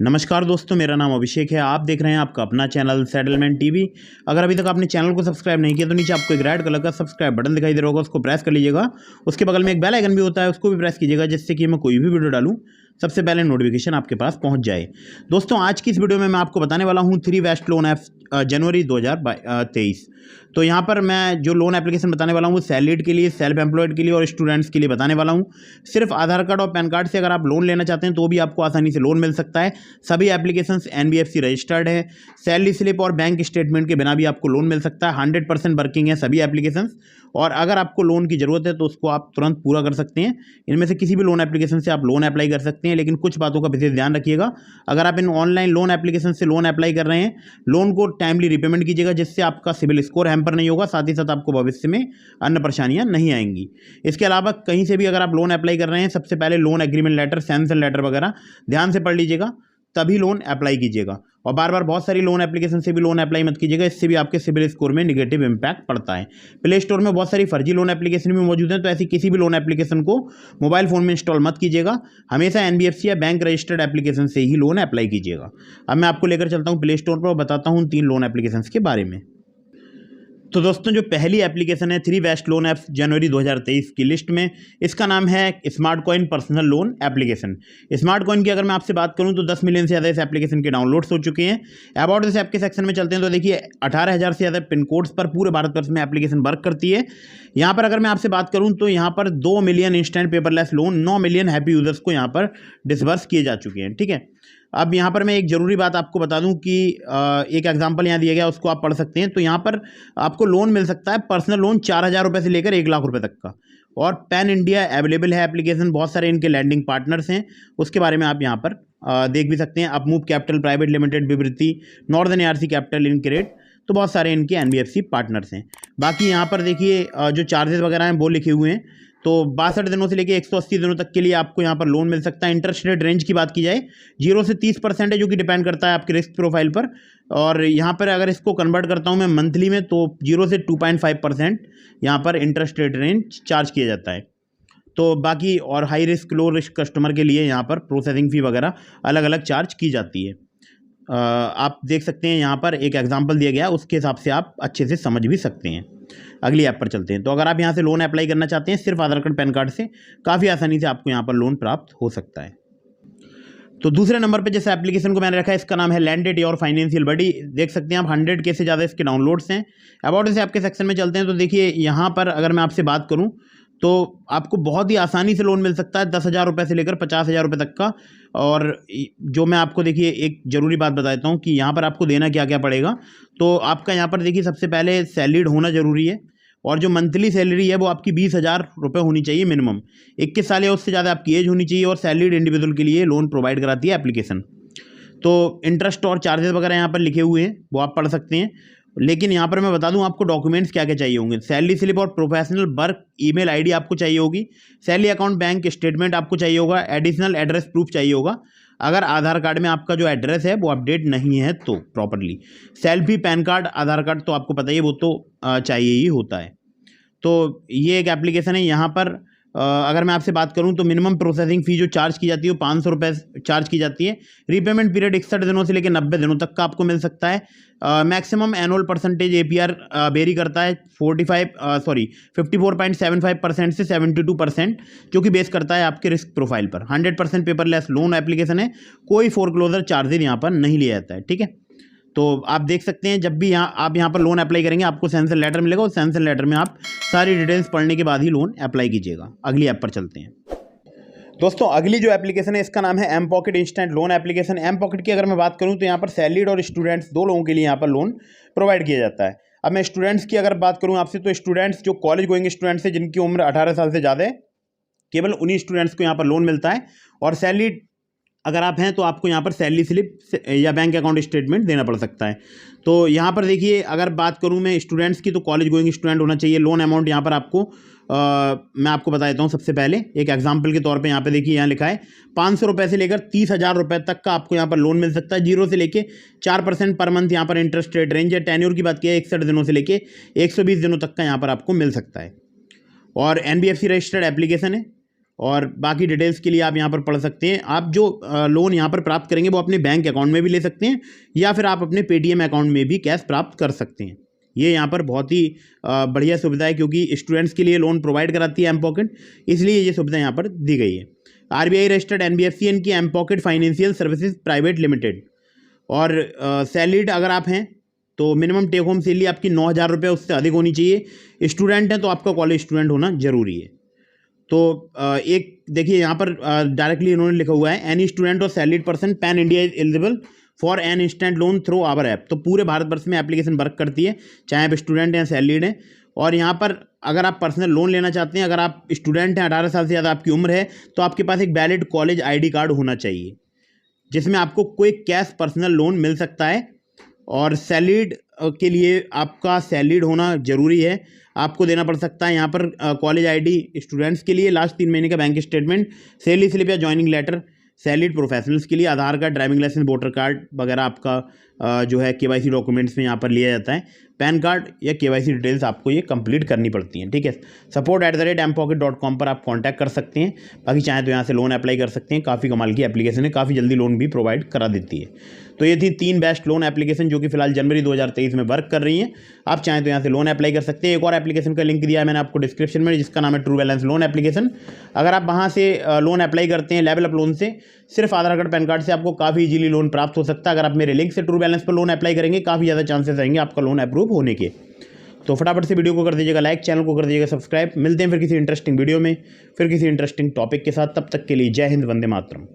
नमस्कार दोस्तों, मेरा नाम अभिषेक है। आप देख रहे हैं आपका अपना चैनल सेटलमेंट टीवी। अगर अभी तक आपने चैनल को सब्सक्राइब नहीं किया तो नीचे आपको एक रेड कलर का सब्सक्राइब बटन दिखाई दे रहा होगा, उसको प्रेस कर लीजिएगा। उसके बगल में एक बेल आइकन भी होता है, उसको भी प्रेस कीजिएगा, जिससे कि मैं कोई भी वीडियो डालूं सबसे पहले नोटिफिकेशन आपके पास पहुंच जाए। दोस्तों, आज की इस वीडियो में मैं आपको बताने वाला हूं 3 बेस्ट लोन ऐप्स जनवरी 2023। तो यहाँ पर मैं जो लोन एप्लीकेशन बताने वाला हूँ वो सैलरीड के लिए, सेल्फ एम्प्लॉयड के लिए और स्टूडेंट्स के लिए बताने वाला हूँ। सिर्फ आधार कार्ड और पैन कार्ड से अगर आप लोन लेना चाहते हैं तो भी आपको आसानी से लोन मिल सकता है। सभी एप्लीकेशंस NBFC रजिस्टर्ड है। सैलरी स्लिप और बैंक स्टेटमेंट के बिना भी आपको लोन मिल सकता है। 100% वर्किंग है सभी एप्लीकेशंस, और अगर आपको लोन की ज़रूरत है तो उसको आप तुरंत पूरा कर सकते हैं। इनमें से किसी भी लोन एप्लीकेशन से आप लोन अप्लाई कर सकते हैं, लेकिन कुछ बातों का विशेष ध्यान रखिएगा। अगर आप इन ऑनलाइन लोन एप्लीकेशन से लोन अप्लाई कर रहे हैं, लोन को टाइमली रिपेमेंट कीजिएगा, जिससे आपका सिबिल स्कोर हैम्पर नहीं होगा, साथ ही साथ आपको भविष्य में अन्य परेशानियां नहीं आएंगी। इसके अलावा कहीं से भी अगर आप लोन अप्लाई कर रहे हैं, सबसे पहले loan agreement letter, sanction letter वगैरह ध्यान से पढ़ लीजिएगा, तभी लोन अप्लाई कीजिएगा। और बार बार बहुत सारी लोन एप्लीकेशन से भी लोन अप्लाई मत कीजिएगा, इससे भी आपके सिबिल स्कोर में निगेटिव इंपैक्ट पड़ता है। प्ले स्टोर में बहुत सारी फर्जी लोन एप्लीकेशन भी मौजूद हैं, तो ऐसी किसी भी लोन एप्लीकेशन को मोबाइल फ़ोन में इंस्टॉल मत कीजिएगा। हमेशा NBFC या बैंक रजिस्टर्ड एप्लीकेशन से ही लोन अप्लाई कीजिएगा। अब मैं आपको लेकर चलता हूँ प्ले स्टोर पर और बताता हूँ 3 लोन एप्लीकेशन के बारे में। तो दोस्तों, जो पहली एप्लीकेशन है 3 बेस्ट लोन ऐप्स जनवरी 2023 की लिस्ट में, इसका नाम है smart coin personal loan application. Smart coin की अगर मैं आपसे बात करूं तो 10 मिलियन से ज़्यादा इस एप्लीकेशन के डाउनलोड्स हो चुके हैं। अबाउट दिस ऐप के सेक्शन में चलते हैं तो देखिए 18,000 से ज़्यादा पिन कोड्स पर पूरे भारतवर्ष में एप्लीकेशन वर्क करती है। यहाँ पर अगर मैं आपसे बात करूँ तो यहाँ पर 2 million instant paperless loan 9 million happy users को यहाँ पर डिसबर्स किए जा चुके हैं। ठीक है, अब यहाँ पर मैं एक ज़रूरी बात आपको बता दूं कि एक एग्जांपल यहाँ दिया गया, उसको आप पढ़ सकते हैं। तो यहाँ पर आपको लोन मिल सकता है, पर्सनल लोन 4,000 रुपये से लेकर 1 लाख रुपये तक का, और पैन इंडिया अवेलेबल है एप्लीकेशन। बहुत सारे इनके लैंडिंग पार्टनर्स हैं, उसके बारे में आप यहाँ पर देख भी सकते हैं। Upmove capital private limited, Vivriti, northern ARC capital, InCred, तो बहुत सारे इनके NBFC पार्टनर्स हैं। बाकी यहाँ पर देखिए जो चार्जेस वगैरह हैं वो लिखे हुए हैं। तो 62 दिनों से लेकर 180 दिनों तक के लिए आपको यहाँ पर लोन मिल सकता है। इंटरेस्ट रेट रेंज की बात की जाए 0 से 30% है, जो कि डिपेंड करता है आपके रिस्क प्रोफाइल पर। और यहाँ पर अगर इसको कन्वर्ट करता हूँ मैं मंथली में, तो 0 से 2.5% यहाँ पर इंटरेस्ट रेट रेंज चार्ज किया जाता है। तो बाकी और high risk, low risk customer के लिए यहाँ पर प्रोसेसिंग फ़ी वगैरह अलग अलग चार्ज की जाती है। आप देख सकते हैं यहाँ पर एक एग्जांपल दिया गया, उसके हिसाब से आप अच्छे से समझ भी सकते हैं। अगली ऐप पर चलते हैं। तो अगर आप यहाँ से लोन अप्लाई करना चाहते हैं, सिर्फ आधार कार्ड पैन कार्ड से काफ़ी आसानी से आपको यहाँ पर लोन प्राप्त हो सकता है। तो दूसरे नंबर पे जिस एप्लीकेशन को मैंने रखा है, इसका नाम है लैंडेड योर फाइनेंशियल बडी। देख सकते हैं आप 100K से ज़्यादा इसके डाउनलोड्स हैं। अबाउट इस ऐप के सेक्शन में चलते हैं। तो देखिए यहाँ पर अगर मैं आपसे बात करूँ तो आपको बहुत ही आसानी से लोन मिल सकता है, 10,000 रुपये से लेकर 50,000 रुपये तक का। और जो मैं आपको देखिए एक ज़रूरी बात बताता हूँ कि यहाँ पर आपको देना क्या क्या पड़ेगा। तो आपका यहाँ पर देखिए सबसे पहले सैलरीड होना ज़रूरी है, और जो मंथली सैलरी है वो आपकी 20,000 रुपये होनी चाहिए मिनिमम। 21 साल या उससे ज़्यादा आपकी एज होनी चाहिए, और सैलरीड इंडिविजुअल के लिए लोन प्रोवाइड कराती है एप्लीकेशन। तो इंटरेस्ट और चार्जेस वगैरह यहाँ पर लिखे हुए हैं, वो आप पढ़ सकते हैं। लेकिन यहाँ पर मैं बता दूं आपको डॉक्यूमेंट्स क्या क्या चाहिए होंगे। सैलरी स्लिप और प्रोफेशनल वर्क ईमेल ID आपको चाहिए होगी। सैलरी अकाउंट बैंक स्टेटमेंट आपको चाहिए होगा। एडिशनल एड्रेस प्रूफ चाहिए होगा, अगर आधार कार्ड में आपका जो एड्रेस है वो अपडेट नहीं है तो प्रॉपरली। सेल्फी पैन कार्ड, आधार कार्ड तो आपको पता ही है, वो तो चाहिए ही होता है। तो ये एक एप्लीकेशन है। यहाँ पर अगर मैं आपसे बात करूं तो मिनिमम प्रोसेसिंग फ़ी जो चार्ज की जाती है वो 500 रुपये चार्ज की जाती है। रीपेमेंट पीरियड 61 दिनों से लेकर 90 दिनों तक का आपको मिल सकता है। Maximum annual percentage APR very करता है 54.75% से 72%, जो कि बेस करता है आपके रिस्क प्रोफाइल पर। 100% पेपरलेस लोन एप्लीकेशन है, कोई फोरक्लोजर चार्जेज यहाँ पर नहीं लिया जाता है। ठीक है, तो आप देख सकते हैं जब भी आप यहाँ पर लोन अप्लाई करेंगे आपको सैंक्शन लेटर मिलेगा, और सैंक्शन लेटर में आप सारी डिटेल्स पढ़ने के बाद ही लोन अप्लाई कीजिएगा। अगली ऐप पर चलते हैं। दोस्तों, अगली जो एप्लीकेशन है इसका नाम है M Pocket instant loan application. M Pocket की अगर मैं बात करूँ तो यहाँ पर सैलरीड और स्टूडेंट्स 2 लोगों के लिए यहाँ पर लोन प्रोवाइड किया जाता है। अब मैं स्टूडेंट्स की अगर बात करूँ आपसे, तो स्टूडेंट्स जो कॉलेज गोइंग स्टूडेंट्स हैं जिनकी उम्र 18 साल से ज़्यादा है, केवल उन्हीं स्टूडेंट्स को यहाँ पर लोन मिलता है। और सैलरीड अगर आप हैं तो आपको यहाँ पर सैलरी स्लिप या बैंक अकाउंट स्टेटमेंट देना पड़ सकता है। तो यहाँ पर देखिए अगर बात करूँ मैं स्टूडेंट्स की, तो कॉलेज गोइंग स्टूडेंट होना चाहिए। लोन अमाउंट यहाँ पर आपको मैं आपको बता देता हूँ। सबसे पहले एक एग्जांपल के तौर पे यहाँ पे देखिए, यहाँ लिखा है 500 रुपये से लेकर 30,000 रुपये तक का आपको यहाँ पर लोन मिल सकता है। 0 से लेकर 4% पर मंथ यहाँ पर इंटरेस्ट रेट रेंज है। टेन्योर की बात की है 61 दिनों से लेकर 120 दिनों तक का यहाँ पर आपको मिल सकता है। और NBFC रजिस्टर्ड एप्लीकेशन है। और बाकी डिटेल्स के लिए आप यहाँ पर पढ़ सकते हैं। आप जो लोन यहाँ पर प्राप्त करेंगे वो अपने बैंक अकाउंट में भी ले सकते हैं या फिर आप अपने पेटीएम अकाउंट में भी कैश प्राप्त कर सकते हैं। ये यहाँ पर बहुत ही बढ़िया सुविधा है, क्योंकि स्टूडेंट्स के लिए लोन प्रोवाइड कराती है एम पॉकेट, इसलिए ये सुविधा यहाँ पर दी गई है। आरबीआई रजिस्टर्ड एनबीएफसी इनकी M pocket financial services private limited. और सैलरीड अगर आप हैं तो मिनिमम टेक होम सैलरी आपकी 9,000 रुपये उससे अधिक होनी चाहिए। स्टूडेंट हैं तो आपका कॉलेज स्टूडेंट होना जरूरी है। तो एक देखिए यहाँ पर डायरेक्टली इन्होंने लिखा हुआ है, एनी स्टूडेंट और salaried person pan India is eligible for an instant loan through our app. तो पूरे भारतवर्ष में एप्लीकेशन वर्क करती है, चाहे आप स्टूडेंट हैं सैलरीड हैं। और यहाँ पर अगर आप पर्सनल लोन लेना चाहते हैं, अगर आप स्टूडेंट हैं, 18 साल से ज़्यादा आपकी उम्र है, तो आपके पास एक वैलिड कॉलेज ID कार्ड होना चाहिए जिसमें आपको कोई कैश पर्सनल लोन मिल सकता है। और सैलरीड के लिए आपका सैलरीड होना जरूरी है, आपको देना पड़ सकता है यहाँ पर कॉलेज ID स्टूडेंट्स के लिए लास्ट 3 महीने का बैंक स्टेटमेंट, सैलरी स्लिप या ज्वाइनिंग लेटर। सैलरीड प्रोफेशनल्स के लिए Aadhaar card, driving licence, voter card वगैरह आपका जो है KYC डॉक्यूमेंट्स में यहाँ पर लिया जाता है। पैन कार्ड या KYC डिटेल्स आपको ये कंप्लीट करनी पड़ती हैं, ठीक है। support@mpocket.com पर आप कांटेक्ट कर सकते हैं। बाकी चाहे तो यहाँ से लोन अप्लाई कर सकते हैं। काफ़ी कमाल की एप्लीकेशन है, काफ़ी जल्दी लोन भी प्रोवाइड करा देती है। तो ये थी 3 बेस्ट लोन एप्लीकेशन जो कि फिलहाल जनवरी 2023 में वर्क कर रही हैं। आप चाहें तो यहाँ से लोन अप्लाई कर सकते हैं। एक और एप्लीकेशन का लिंक दिया है मैंने आपको डिस्क्रिप्शन में, जिसका नाम है ट्रू बैलेंस लोन एप्लीकेशन। अगर आप वहाँ से लोन अप्लाई करते हैं लेवल अप लोन से, सिर्फ आधार कार्ड पैन कार्ड से आपको काफ़ी इजीली लोन प्राप्त हो सकता है। अगर आप मेरे लिंक से ट्रू बैलेंस पर लोन अप्लाई करेंगे, काफ़ी ज़्यादा चांसेस रहेंगे आपका लोन अप्रूव होने के। तो फटाफट से वीडियो को कर दीजिएगा लाइक, चैनल को कर दीजिएगा सब्सक्राइब। मिलते हैं फिर किसी इंटरेस्टिंग वीडियो में, फिर किसी इंटरेस्टिंग टॉपिक के साथ। तब तक के लिए जय हिंद, वंदे मातरम।